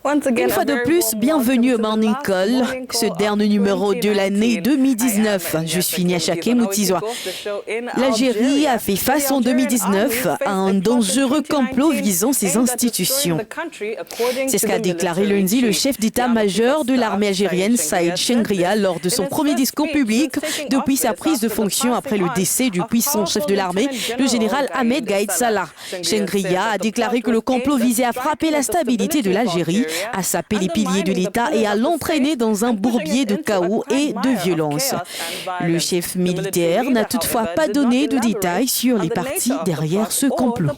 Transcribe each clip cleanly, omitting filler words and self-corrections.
Une fois de plus, bienvenue au Morning Call, ce dernier numéro de l'année 2019. Je suis Niachake Moutizoa. L'Algérie a fait face en 2019 à un dangereux complot visant ses institutions. C'est ce qu'a déclaré lundi le chef d'état-major de l'armée algérienne, Saïd Chengria, lors de son premier discours public depuis sa prise de fonction après le décès du puissant chef de l'armée, le général Ahmed Gaïd Salah. Chengria a déclaré que le complot visait à frapper la stabilité de l'Algérie, à saper les piliers de l'État et à l'entraîner dans un bourbier de chaos et de violence. Le chef militaire n'a toutefois pas donné de détails sur les partis derrière ce complot.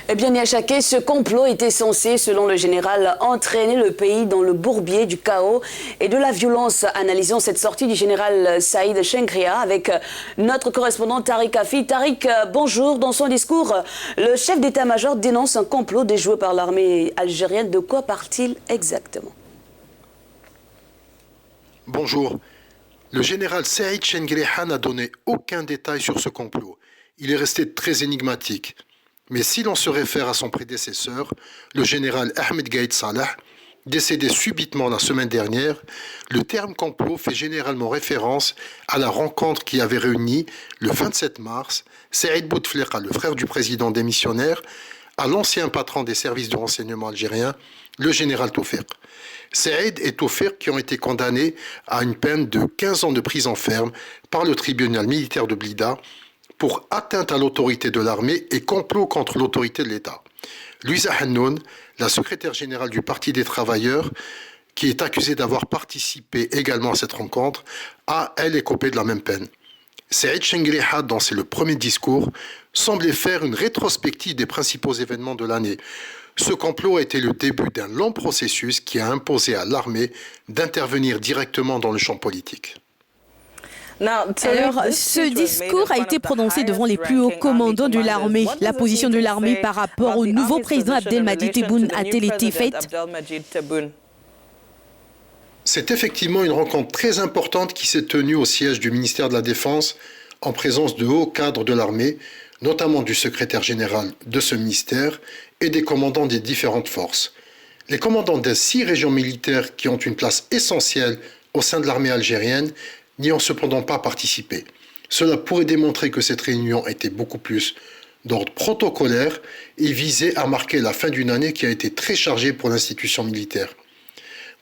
Eh bien, Niachake, ce complot était censé, selon le général, entraîner le pays dans le bourbier du chaos et de la violence. Analysons cette sortie du général Saïd Chengria avec notre correspondant Tariq Afi. Tariq, bonjour. Dans son discours, le chef d'état-major dénonce un complot déjoué par l'armée algérienne. De quoi parle-t-il exactement? Bonjour. Le général Saïd Chengria n'a donné aucun détail sur ce complot. Il est resté très énigmatique. Mais si l'on se réfère à son prédécesseur, le général Ahmed Gaïd Salah, décédé subitement la semaine dernière, le terme complot fait généralement référence à la rencontre qui avait réuni, le 27 mars, Saïd Bouteflika, le frère du président démissionnaire, à l'ancien patron des services de renseignement algériens, le général Toufik. Saïd et Toufik qui ont été condamnés à une peine de 15 ans de prison ferme par le tribunal militaire de Blida, pour atteinte à l'autorité de l'armée et complot contre l'autorité de l'État. Louisa Hannoun, la secrétaire générale du Parti des travailleurs, qui est accusée d'avoir participé également à cette rencontre, a, elle, écopé de la même peine. Saïd Chengria, dans le premier discours, semblait faire une rétrospective des principaux événements de l'année. Ce complot a été le début d'un long processus qui a imposé à l'armée d'intervenir directement dans le champ politique. Alors, ce discours a été prononcé devant les plus hauts commandants de l'armée. La position de l'armée par rapport au nouveau président Abdelmadjid Tebboune a-t-elle été faite? C'est effectivement une rencontre très importante qui s'est tenue au siège du ministère de la Défense en présence de hauts cadres de l'armée, notamment du secrétaire général de ce ministère et des commandants des différentes forces. Les commandants des 6 régions militaires qui ont une place essentielle au sein de l'armée algérienne n'y ont cependant pas participé. Cela pourrait démontrer que cette réunion était beaucoup plus d'ordre protocolaire et visait à marquer la fin d'une année qui a été très chargée pour l'institution militaire.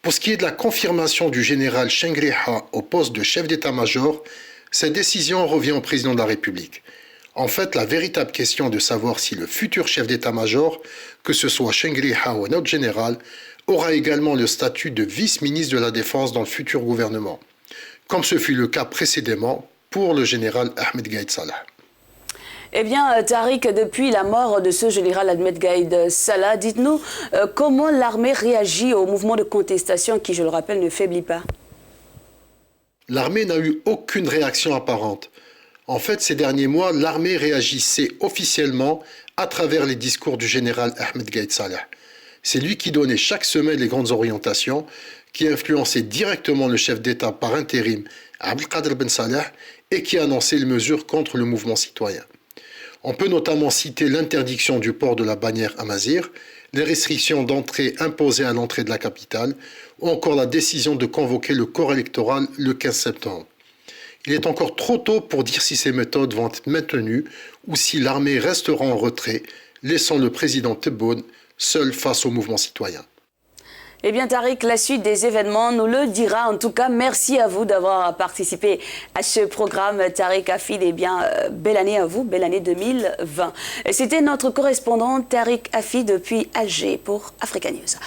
Pour ce qui est de la confirmation du général Chengria au poste de chef d'état-major, cette décision revient au président de la République. En fait, la véritable question de savoir si le futur chef d'état-major, que ce soit Chengria ou un autre général, aura également le statut de vice-ministre de la Défense dans le futur gouvernement, comme ce fut le cas précédemment pour le général Ahmed Gaïd Salah. Eh bien, Tariq, depuis la mort de ce général Ahmed Gaïd Salah, dites-nous comment l'armée réagit au mouvement de contestation qui, je le rappelle, ne faiblit pas. L'armée n'a eu aucune réaction apparente. En fait, ces derniers mois, l'armée réagissait officiellement à travers les discours du général Ahmed Gaïd Salah. C'est lui qui donnait chaque semaine les grandes orientations, qui influençait directement le chef d'État par intérim, Abdelkader Ben Salah, et qui annonçait les mesures contre le mouvement citoyen. On peut notamment citer l'interdiction du port de la bannière Amazir, les restrictions d'entrée imposées à l'entrée de la capitale, ou encore la décision de convoquer le corps électoral le 15 septembre. Il est encore trop tôt pour dire si ces méthodes vont être maintenues ou si l'armée restera en retrait, laissant le président Tebboune seul face au mouvement citoyen. Eh bien, Tariq, la suite des événements nous le dira. En tout cas, merci à vous d'avoir participé à ce programme. Tariq Afid, eh bien, belle année à vous, belle année 2020. C'était notre correspondant Tariq Afid depuis Alger pour Africa News.